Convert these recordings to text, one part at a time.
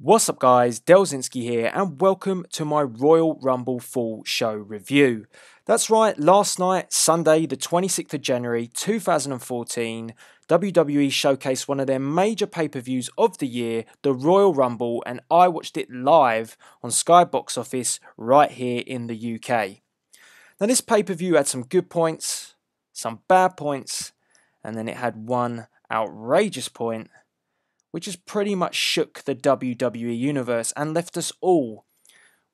What's up guys, Delzinski here and welcome to my Royal Rumble Full Show review. That's right, last night, Sunday the 26th of January 2014, WWE showcased one of their major pay-per-views of the year, the Royal Rumble, and I watched it live on Sky Box Office right here in the UK. Now this pay-per-view had some good points, some bad points, and then it had one outrageous point which has pretty much shook the WWE universe and left us all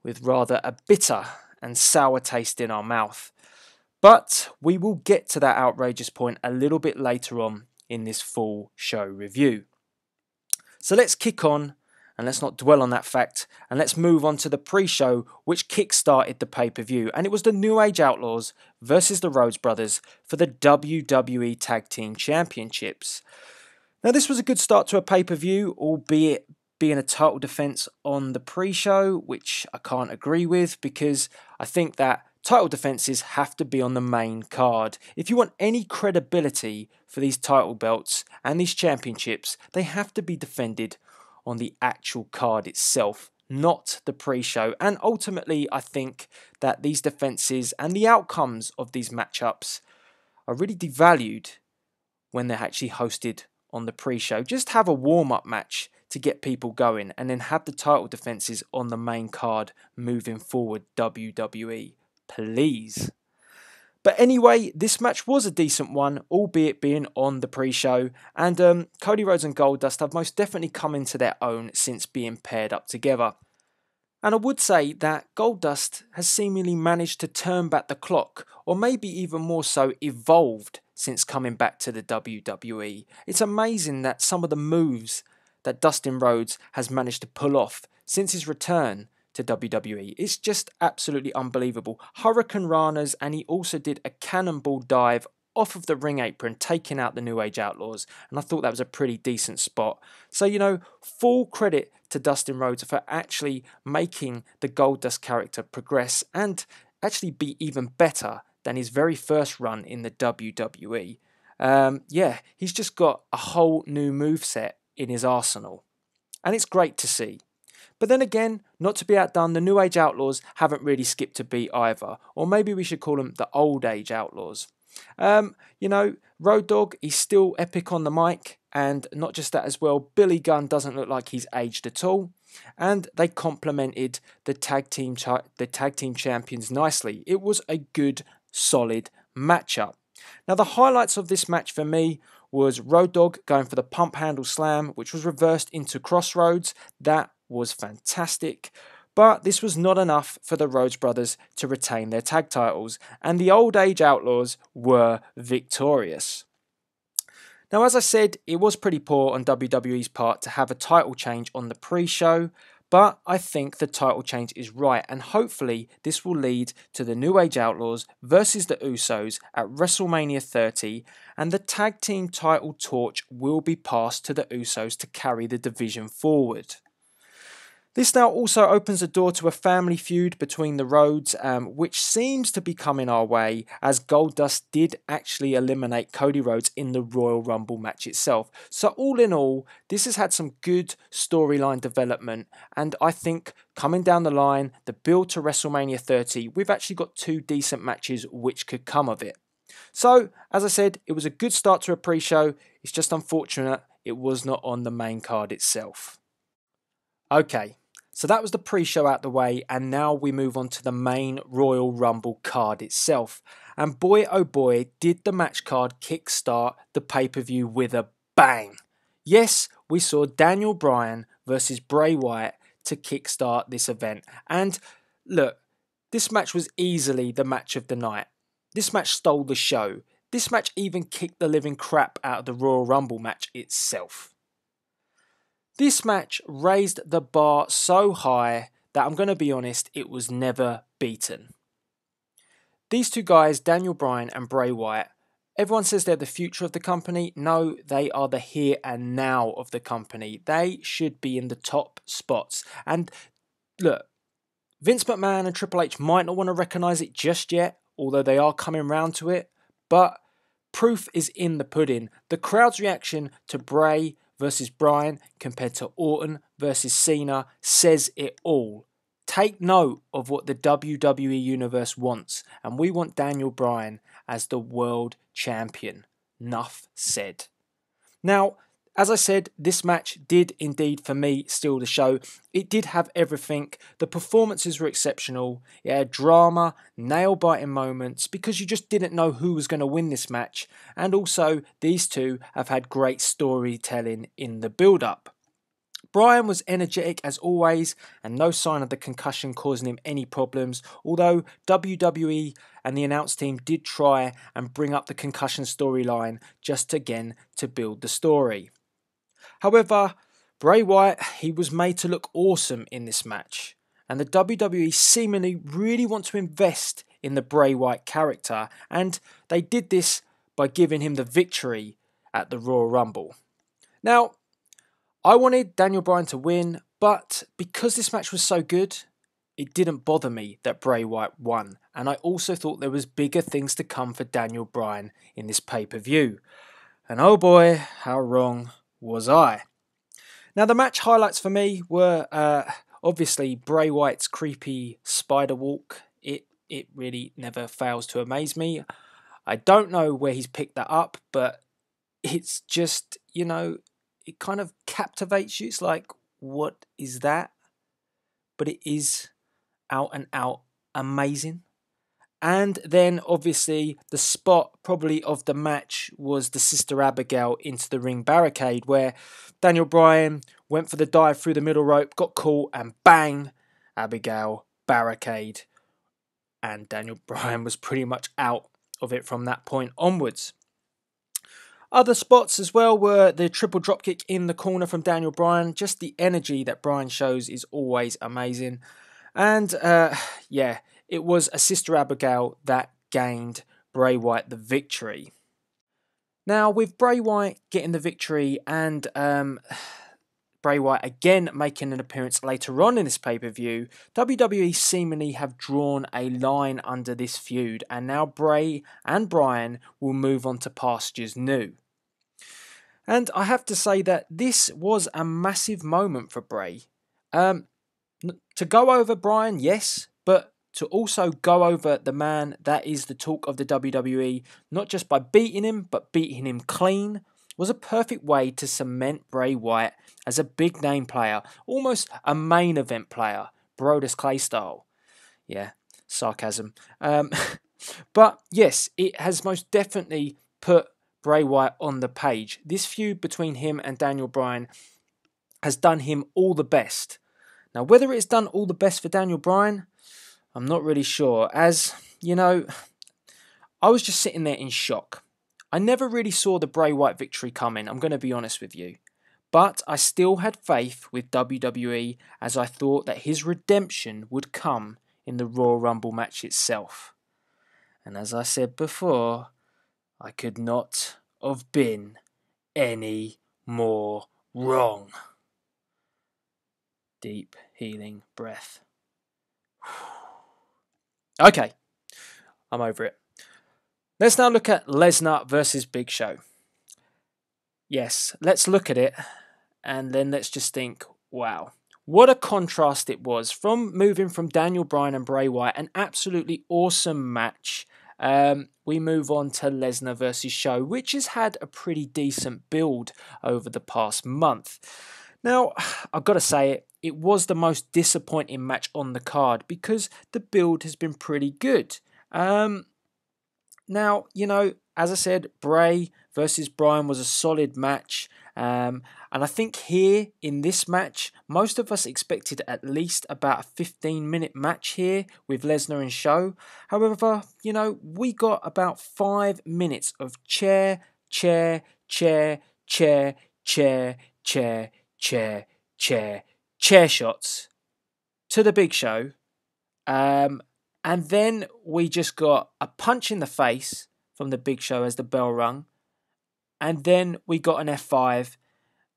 with rather a bitter and sour taste in our mouth. But we will get to that outrageous point a little bit later on in this full show review. So let's kick on and let's not dwell on that fact and let's move on to the pre-show which kick-started the pay-per-view, and it was the New Age Outlaws versus the Rhodes Brothers for the WWE Tag Team Championships. Now this was a good start to a pay-per-view, albeit being a title defense on the pre-show, which I can't agree with because I think that title defenses have to be on the main card. If you want any credibility for these title belts and these championships, they have to be defended on the actual card itself, not the pre-show. And ultimately, I think that these defenses and the outcomes of these matchups are really devalued when they're actually hosted on the pre-show. Just have a warm-up match to get people going and then have the title defenses on the main card moving forward, WWE, please. But anyway, this match was a decent one, albeit being on the pre-show, and Cody Rhodes and Goldust have most definitely come into their own since being paired up together. And I would say that Goldust has seemingly managed to turn back the clock, or maybe even more so evolved since coming back to the WWE. It's amazing that some of the moves that Dustin Rhodes has managed to pull off since his return to WWE. It's just absolutely unbelievable. Hurricane Ranas, and he also did a cannonball dive off of the ring apron, taking out the New Age Outlaws, and I thought that was a pretty decent spot. So, you know, full credit to Dustin Rhodes for actually making the Goldust character progress and actually be even better than his very first run in the WWE. Yeah, he's just got a whole new moveset in his arsenal, and it's great to see. But then again, not to be outdone, the New Age Outlaws haven't really skipped a beat either, or maybe we should call them the Old Age Outlaws. You know, Road Dogg, he's still epic on the mic, and not just that as well, Billy Gunn doesn't look like he's aged at all, and they complemented the tag team champions nicely. It was a good, solid matchup. Now the highlights of this match for me was Road Dogg going for the pump handle slam, which was reversed into Crossroads. That was fantastic. But this was not enough for the Rhodes Brothers to retain their tag titles, and the Old Age Outlaws were victorious. Now, as I said, it was pretty poor on WWE's part to have a title change on the pre-show, but I think the title change is right, and hopefully this will lead to the New Age Outlaws versus the Usos at WrestleMania 30, and the tag team title torch will be passed to the Usos to carry the division forward. This now also opens the door to a family feud between the Rhodes, which seems to be coming our way, as Goldust did actually eliminate Cody Rhodes in the Royal Rumble match itself. So all in all, this has had some good storyline development, and I think coming down the line, the build to WrestleMania 30, we've actually got two decent matches which could come of it. So, as I said, it was a good start to a pre-show. It's just unfortunate it was not on the main card itself. Okay. So that was the pre-show out the way, and now we move on to the main Royal Rumble card itself. And boy oh boy, did the match card kickstart the pay-per-view with a bang. Yes, we saw Daniel Bryan versus Bray Wyatt to kickstart this event. And look, this match was easily the match of the night. This match stole the show. This match even kicked the living crap out of the Royal Rumble match itself. This match raised the bar so high that I'm going to be honest, it was never beaten. These two guys, Daniel Bryan and Bray Wyatt, everyone says they're the future of the company. No, they are the here and now of the company. They should be in the top spots. And look, Vince McMahon and Triple H might not want to recognise it just yet, although they are coming round to it, but proof is in the pudding. The crowd's reaction to Bray versus Bryan compared to Orton versus Cena says it all. Take note of what the WWE Universe wants, and we want Daniel Bryan as the world champion. Nuff said. Now, as I said, this match did indeed, for me, steal the show. It did have everything. The performances were exceptional. It had drama, nail-biting moments, because you just didn't know who was going to win this match. And also, these two have had great storytelling in the build-up. Bryan was energetic as always, and no sign of the concussion causing him any problems, although WWE and the announce team did try and bring up the concussion storyline just again to build the story. However, Bray Wyatt, he was made to look awesome in this match, and the WWE seemingly really want to invest in the Bray Wyatt character, and they did this by giving him the victory at the Royal Rumble. Now, I wanted Daniel Bryan to win, but because this match was so good, it didn't bother me that Bray Wyatt won, and I also thought there was bigger things to come for Daniel Bryan in this pay-per-view. And oh boy, how wrong was I. Now, the match highlights for me were obviously Bray Wyatt's creepy spider walk. It really never fails to amaze me. I don't know where he's picked that up, but it's just, it kind of captivates you. It's like, what is that? But it is out and out amazing. And then obviously the spot probably of the match was the Sister Abigail into the ring barricade, where Daniel Bryan went for the dive through the middle rope, got caught, and bang, Abigail barricade. And Daniel Bryan was pretty much out of it from that point onwards. Other spots as well were the triple dropkick in the corner from Daniel Bryan. Just the energy that Bryan shows is always amazing. And it was a Sister Abigail that gained Bray Wyatt the victory. Now, with Bray Wyatt getting the victory and Bray Wyatt again making an appearance later on in this pay-per-view, WWE seemingly have drawn a line under this feud, and now Bray and Bryan will move on to pastures new. And I have to say that this was a massive moment for Bray. To go over Bryan, yes, but to also go over the man that is the talk of the WWE, not just by beating him, but beating him clean, was a perfect way to cement Bray Wyatt as a big name player, almost a main event player, Brodus Clay style. Yeah, sarcasm. But yes, it has most definitely put Bray Wyatt on the page. This feud between him and Daniel Bryan has done him all the best. Now, whether it's done all the best for Daniel Bryan, I'm not really sure. As, I was just sitting there in shock. I never really saw the Bray Wyatt victory coming, I'm going to be honest with you. But I still had faith with WWE, as I thought that his redemption would come in the Royal Rumble match itself. And as I said before, I could not have been any more wrong. Deep healing breath. Okay, I'm over it. Let's now look at Lesnar versus Big Show. Yes, let's look at it and then let's just think, wow, what a contrast it was from moving from Daniel Bryan and Bray Wyatt, an absolutely awesome match. We move on to Lesnar versus Show, which has had a pretty decent build over the past month. Now, I've got to say it was the most disappointing match on the card because the build has been pretty good. Now, as I said, Bray versus Bryan was a solid match. And I think here in this match, most of us expected at least about a 15-minute match here with Lesnar and Show. However, we got about 5 minutes of chair shots to the Big Show. And then we just got a punch in the face from the Big Show as the bell rung. And then we got an F5,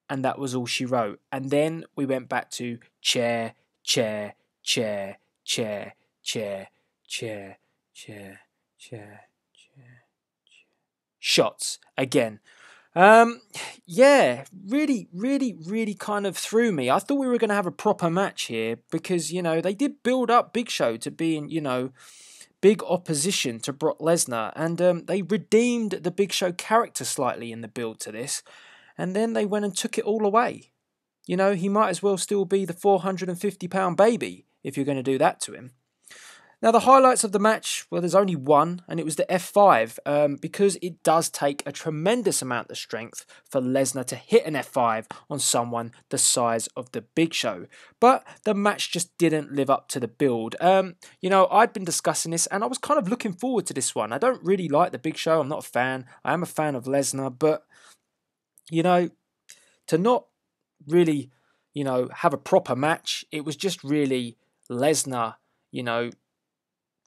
and that was all she wrote. And then we went back to chair shots again. Um, yeah, really kind of threw me. I thought we were going to have a proper match here because, they did build up Big Show to being, big opposition to Brock Lesnar, and they redeemed the Big Show character slightly in the build to this, and then they went and took it all away. He might as well still be the 450-pound baby if you're going to do that to him. Now, the highlights of the match, well, there's only one, and it was the F5, because it does take a tremendous amount of strength for Lesnar to hit an F5 on someone the size of the Big Show. But the match just didn't live up to the build. I'd been discussing this, and I was kind of looking forward to this one. I don't really like the Big Show. I'm not a fan. I am a fan of Lesnar, but, to not really, have a proper match, it was just really Lesnar,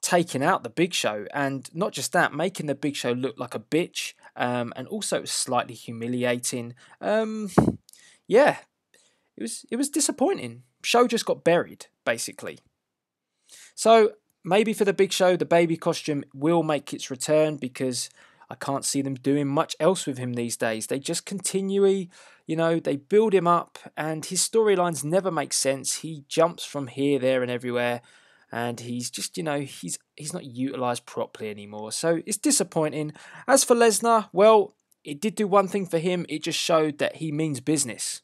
taking out the Big Show, and not just that, making the Big Show look like a bitch, and also slightly humiliating. Yeah, it was disappointing. Show just got buried, basically. So maybe for the Big Show, the baby costume will make its return, because I can't see them doing much else with him these days. They just continually, they build him up, and his storylines never make sense. He jumps from here, there, and everywhere. And he's just, he's not utilised properly anymore. So it's disappointing. As for Lesnar, well, it did do one thing for him. It just showed that he means business.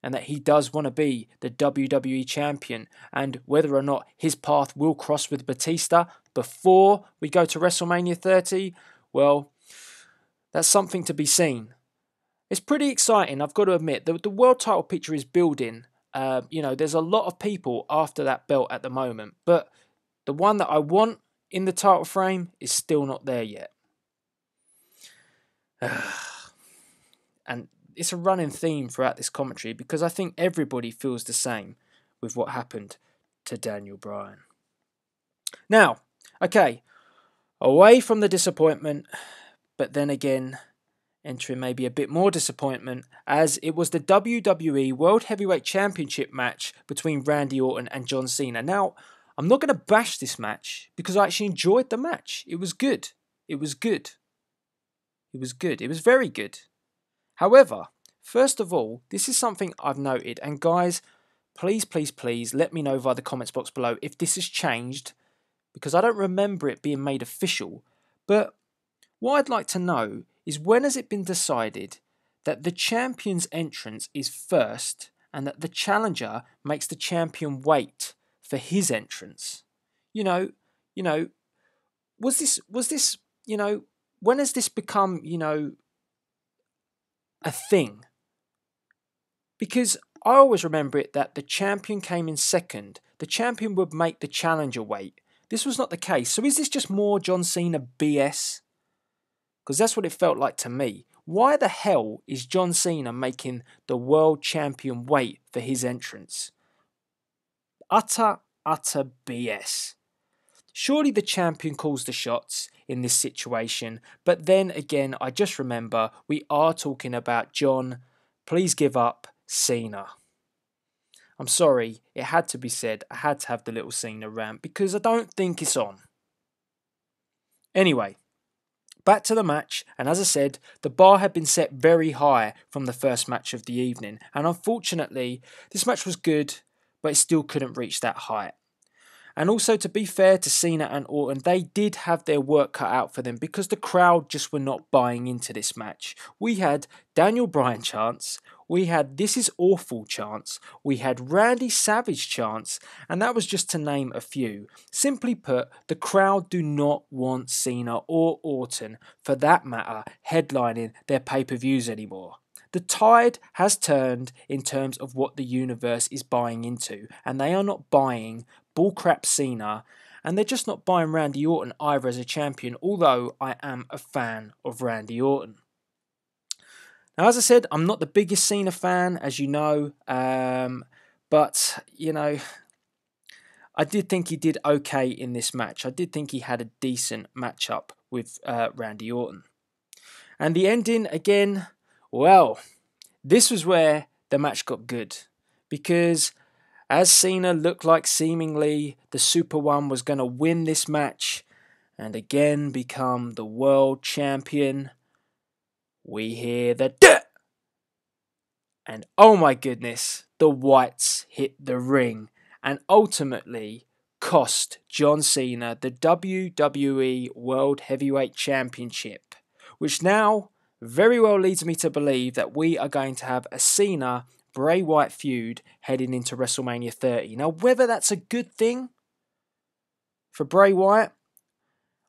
And that he does want to be the WWE Champion. And whether or not his path will cross with Batista before we go to WrestleMania 30, well, that's something to be seen. It's pretty exciting, I've got to admit. The world title picture is building. There's a lot of people after that belt at the moment, but the one that I want in the title frame is still not there yet. And it's a running theme throughout this commentary, because I think everybody feels the same with what happened to Daniel Bryan. Now, okay, away from the disappointment, but then again, entering maybe a bit more disappointment, as it was the WWE World Heavyweight Championship match between Randy Orton and John Cena. Now, I'm not going to bash this match, because I actually enjoyed the match. It was good. It was good. It was good. It was very good. However, first of all, this is something I've noted, and guys, please let me know via the comments box below if this has changed, because I don't remember it being made official. But what I'd like to know is, when has it been decided that the champion's entrance is first, and that the challenger makes the champion wait for his entrance? Was this, when has this become, a thing? Because I always remember it that the champion came in second. The champion would make the challenger wait. This was not the case. So is this just more John Cena BS? Because that's what it felt like to me. Why the hell is John Cena making the world champion wait for his entrance? Utter BS. Surely the champion calls the shots in this situation, but then again, I just remember we are talking about John, please give up, Cena. I'm sorry, it had to be said. I had to have the little Cena rant, because I don't think it's on. Anyway, back to the match, and as I said, the bar had been set very high from the first match of the evening, and unfortunately, this match was good, but it still couldn't reach that height. And also, to be fair to Cena and Orton, they did have their work cut out for them, because the crowd just were not buying into this match. We had Daniel Bryan chants, we had "This is awful" chants, we had Randy Savage chants, and that was just to name a few. Simply put, the crowd do not want Cena or Orton, for that matter, headlining their pay-per-views anymore. The tide has turned in terms of what the universe is buying into, and they are not buying bullcrap Cena, and they're just not buying Randy Orton either as a champion, although I am a fan of Randy Orton. Now, as I said, I'm not the biggest Cena fan, as you know, but, I did think he did okay in this match. I did think he had a decent matchup with Randy Orton. And the ending, again, well, this was where the match got good, because as Cena looked like seemingly the Super One was going to win this match and again become the world champion, we hear the duh! And oh my goodness, the Wyatts hit the ring and ultimately cost John Cena the WWE World Heavyweight Championship, which now very well leads me to believe that we are going to have a Cena Bray Wyatt feud heading into WrestleMania 30. Now, whether that's a good thing for Bray Wyatt,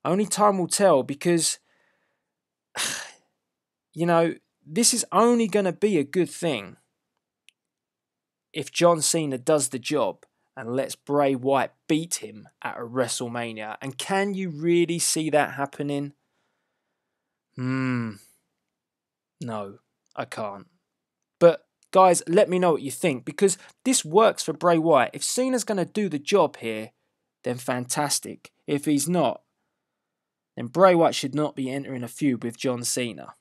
only time will tell, because you know, this is only going to be a good thing if John Cena does the job and lets Bray Wyatt beat him at a WrestleMania. And can you really see that happening? No, I can't. But guys, let me know what you think, because this works for Bray Wyatt. If Cena's going to do the job here, then fantastic. If he's not, then Bray Wyatt should not be entering a feud with John Cena.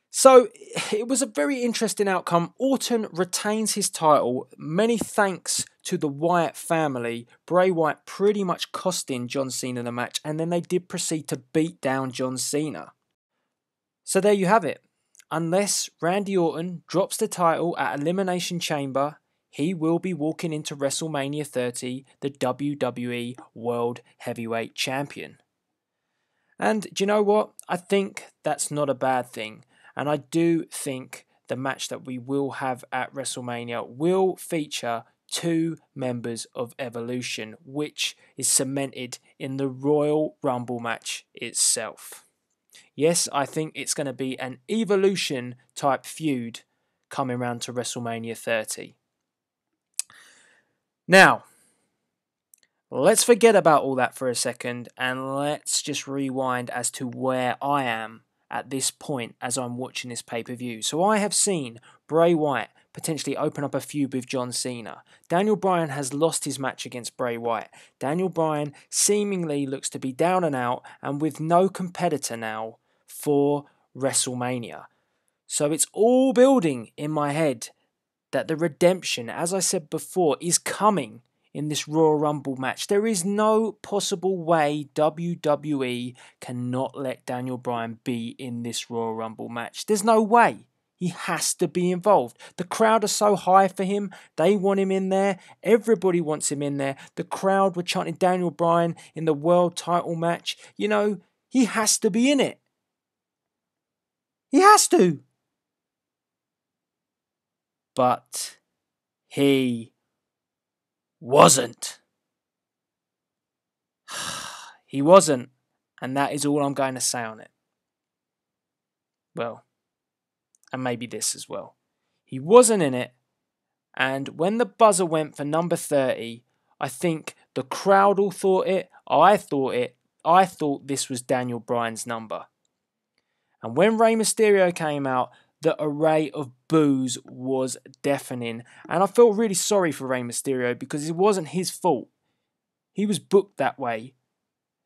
So, it was a very interesting outcome. Orton retains his title. Many thanks to the Wyatt family. Bray Wyatt pretty much costing John Cena the match, and then they did proceed to beat down John Cena. So there you have it. Unless Randy Orton drops the title at Elimination Chamber, he will be walking into WrestleMania 30, the WWE World Heavyweight Champion. And do you know what? I think that's not a bad thing. And I do think the match that we will have at WrestleMania will feature two members of Evolution, which is cemented in the Royal Rumble match itself. Yes, I think it's going to be an Evolution type feud coming round to WrestleMania 30. Now, let's forget about all that for a second and let's just rewind as to where I am at this point as I'm watching this pay-per-view. So I have seen Bray Wyatt potentially open up a feud with John Cena. Daniel Bryan has lost his match against Bray Wyatt. Daniel Bryan seemingly looks to be down and out and with no competitor now for WrestleMania. So it's all building in my head that the redemption, as I said before, is coming in this Royal Rumble match. There is no possible way WWE cannot let Daniel Bryan be in this Royal Rumble match. There's no way. He has to be involved. The crowd are so high for him. They want him in there. Everybody wants him in there. The crowd were chanting Daniel Bryan in the world title match. You know, he has to be in it. He has to. But he wasn't. He wasn't, and that is all I'm going to say on it. Well, and maybe this as well. He wasn't in it, and when the buzzer went for number 30, I think the crowd all thought it, I thought this was Daniel Bryan's number. And when Rey Mysterio came out, the array of boos was deafening. And I felt really sorry for Rey Mysterio because it wasn't his fault. He was booked that way.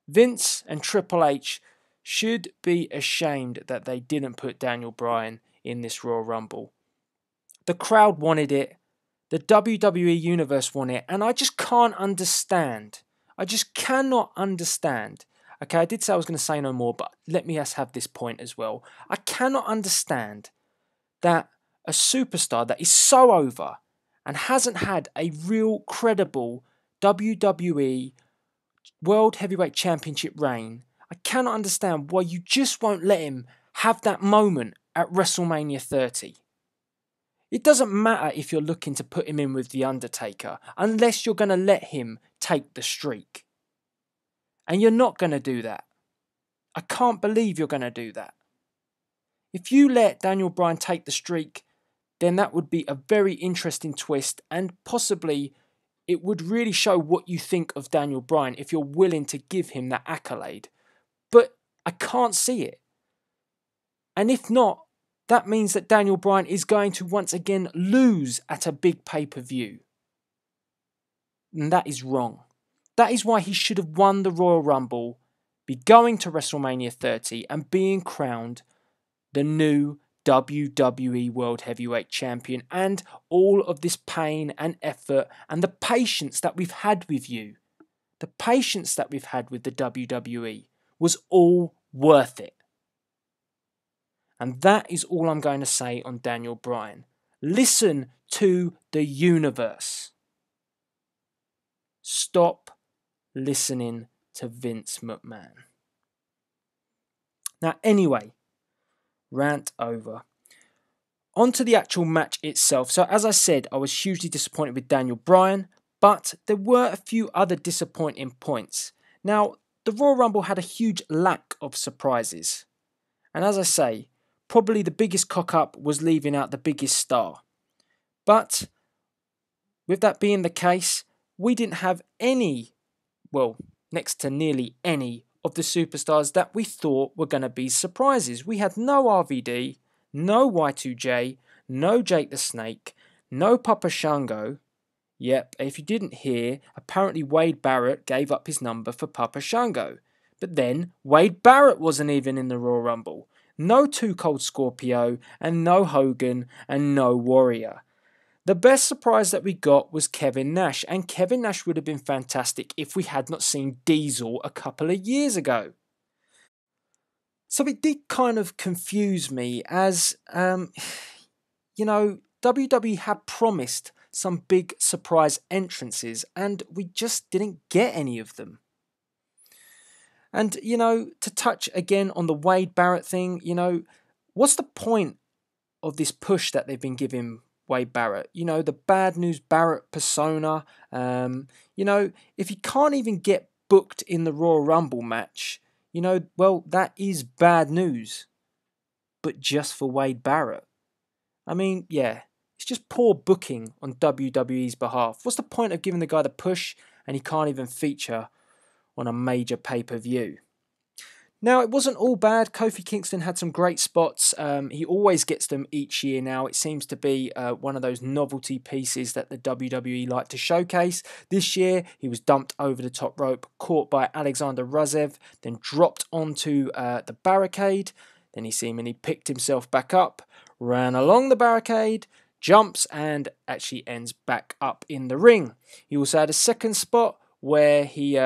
Vince and Triple H should be ashamed that they didn't put Daniel Bryan in this Royal Rumble. The crowd wanted it. The WWE Universe wanted it. And I just can't understand. I just cannot understand. Okay, I did say I was going to say no more, but let me just have this point as well. I cannot understand that a superstar that is so over and hasn't had a real credible WWE World Heavyweight Championship reign, I cannot understand why you just won't let him have that moment at WrestleMania 30. It doesn't matter if you're looking to put him in with The Undertaker, unless you're going to let him take the streak. And you're not going to do that. I can't believe you're going to do that. If you let Daniel Bryan take the streak, then that would be a very interesting twist, and possibly it would really show what you think of Daniel Bryan if you're willing to give him that accolade. But I can't see it. And if not, that means that Daniel Bryan is going to once again lose at a big pay-per-view. And that is wrong. That is why he should have won the Royal Rumble, be going to WrestleMania 30 and being crowned the new WWE World Heavyweight Champion, and all of this pain and effort and the patience that we've had with you, the patience that we've had with the WWE was all worth it. And that is all I'm going to say on Daniel Bryan. Listen to the universe. Stop listening to Vince McMahon. Now, anyway, rant over. On to the actual match itself. So, as I said, I was hugely disappointed with Daniel Bryan, but there were a few other disappointing points. Now, the Royal Rumble had a huge lack of surprises. And as I say, probably the biggest cock-up was leaving out the biggest star. But, with that being the case, we didn't have any, well, next to nearly any of the superstars that we thought were going to be surprises. We had no RVD, no Y2J, no Jake the Snake, no Papa Shango. Yep, if you didn't hear, apparently Wade Barrett gave up his number for Papa Shango. But then, Wade Barrett wasn't even in the Royal Rumble. No Too Cold Scorpio, and no Hogan, and no Warrior. The best surprise that we got was Kevin Nash, and Kevin Nash would have been fantastic if we had not seen Diesel a couple of years ago. So it did kind of confuse me as, WWE had promised some big surprise entrances and we just didn't get any of them. And, to touch again on the Wade Barrett thing, what's the point of this push that they've been giving Wade Barrett? The bad news Barrett persona. If you can't even get booked in the Royal Rumble match, well, that is bad news. But just for Wade Barrett. I mean, yeah, it's just poor booking on WWE's behalf. What's the point of giving the guy the push and he can't even feature on a major pay-per-view? Now, it wasn't all bad. Kofi Kingston had some great spots. He always gets them each year now. It seems to be one of those novelty pieces that the WWE like to showcase. This year, he was dumped over the top rope, caught by Alexander Rusev, then dropped onto the barricade. Then he seemingly picked himself back up, ran along the barricade, jumps, and actually ends back up in the ring. He also had a second spot where he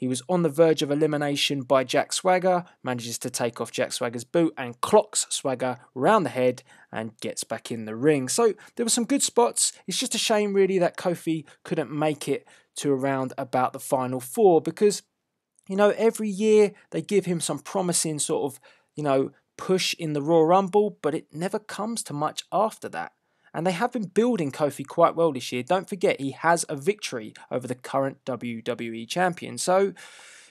was on the verge of elimination by Jack Swagger, manages to take off Jack Swagger's boot and clocks Swagger round the head and gets back in the ring. So there were some good spots. It's just a shame really that Kofi couldn't make it to around about the final four because, every year they give him some promising sort of, push in the Royal Rumble, but it never comes to much after that. And they have been building Kofi quite well this year. Don't forget, he has a victory over the current WWE champion. So,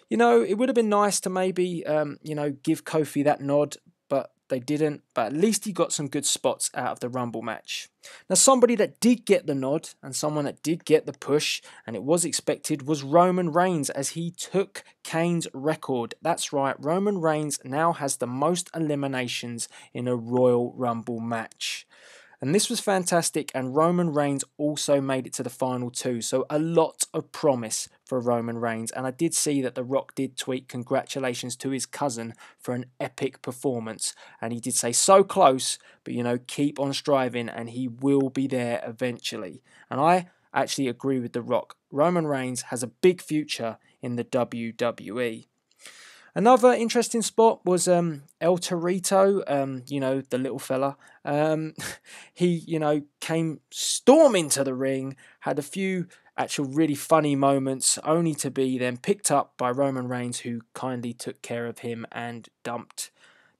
it would have been nice to maybe, give Kofi that nod, but they didn't. But at least he got some good spots out of the Rumble match. Now, somebody that did get the nod and someone that did get the push, and it was expected, was Roman Reigns as he took Kane's record. That's right, Roman Reigns now has the most eliminations in a Royal Rumble match. And this was fantastic, and Roman Reigns also made it to the final two, so a lot of promise for Roman Reigns. And I did see that The Rock did tweet congratulations to his cousin for an epic performance, and he did say so close, but keep on striving and he will be there eventually. And I actually agree with The Rock. Roman Reigns has a big future in the WWE. Another interesting spot was El Torito, the little fella. He, came storming to the ring, had a few actual really funny moments, only to be then picked up by Roman Reigns, who kindly took care of him and dumped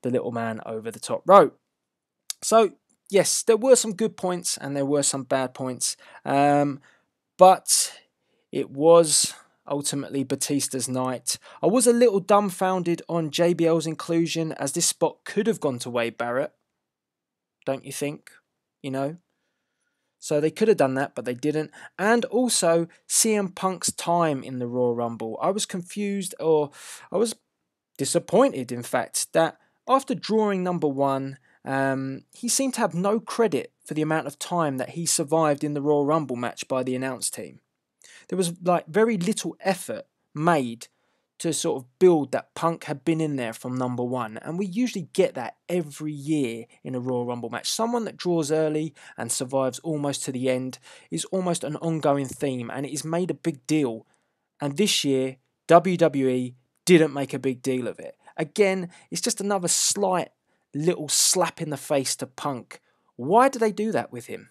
the little man over the top rope. So, yes, there were some good points and there were some bad points, but it was ultimately Batista's night. I was a little dumbfounded on JBL's inclusion, as this spot could have gone to Wade Barrett. Don't you think? So they could have done that, but they didn't. And also CM Punk's time in the Royal Rumble. I was confused, or I was disappointed, in fact, that after drawing number one, he seemed to have no credit for the amount of time that he survived in the Royal Rumble match by the announce team. There was very little effort made to sort of build that Punk had been in there from number one. And we usually get that every year in a Royal Rumble match. Someone that draws early and survives almost to the end is almost an ongoing theme, and it is made a big deal. And this year, WWE didn't make a big deal of it. Again, it's just another slight little slap in the face to Punk. Why do they do that with him?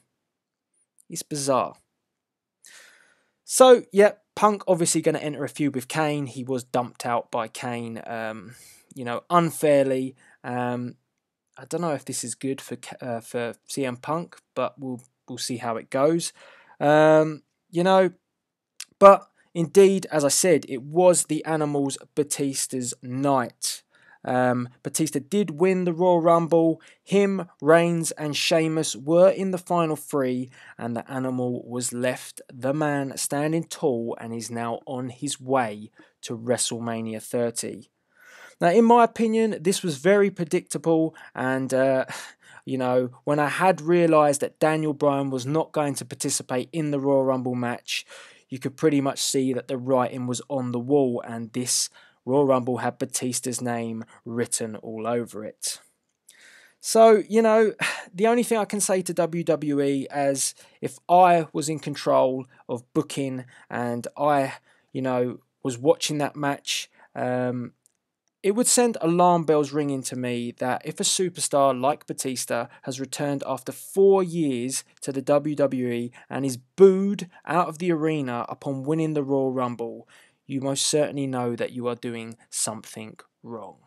It's bizarre. So, yeah, Punk obviously going to enter a feud with Kane. He was dumped out by Kane, unfairly. I don't know if this is good for CM Punk, but we'll see how it goes. But indeed, as I said, it was the Animal's Batista's night. Batista did win the Royal Rumble. Him, Reigns and Sheamus were in the final three, and the Animal was left the man standing tall and is now on his way to WrestleMania 30. Now, in my opinion, this was very predictable, and when I had realised that Daniel Bryan was not going to participate in the Royal Rumble match, you could pretty much see that the writing was on the wall, and this Royal Rumble had Batista's name written all over it. So, the only thing I can say to WWE, as if I was in control of booking and I, was watching that match, it would send alarm bells ringing to me that if a superstar like Batista has returned after 4 years to the WWE and is booed out of the arena upon winning the Royal Rumble, you most certainly know that you are doing something wrong.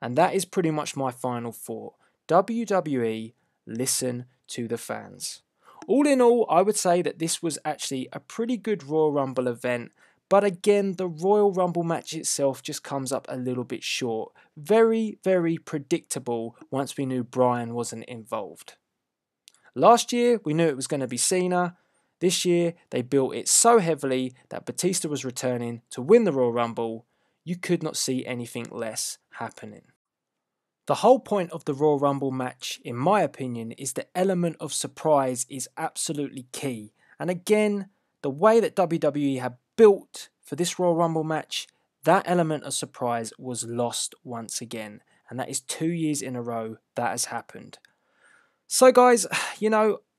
And that is pretty much my final thought. WWE, listen to the fans. All in all, I would say that this was actually a pretty good Royal Rumble event. But again, the Royal Rumble match itself just comes up a little bit short. Very, very predictable once we knew Bryan wasn't involved. Last year, we knew it was going to be Cena. This year, they built it so heavily that Batista was returning to win the Royal Rumble. You could not see anything less happening. The whole point of the Royal Rumble match, in my opinion, is the element of surprise is absolutely key. And again, the way that WWE have built for this Royal Rumble match, that element of surprise was lost once again. And that is 2 years in a row that has happened. So guys,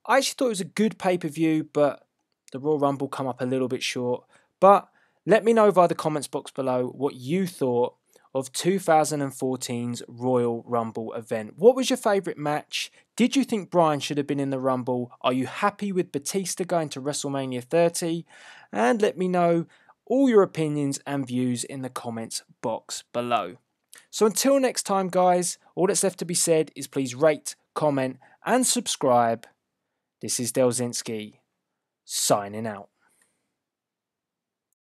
I actually thought it was a good pay-per-view, but the Royal Rumble come up a little bit short. But let me know via the comments box below what you thought of 2014's Royal Rumble event. What was your favourite match? Did you think Bryan should have been in the Rumble? Are you happy with Batista going to WrestleMania 30? And let me know all your opinions and views in the comments box below. So until next time guys, all that's left to be said is please rate, comment and subscribe. This is Delzinski, signing out.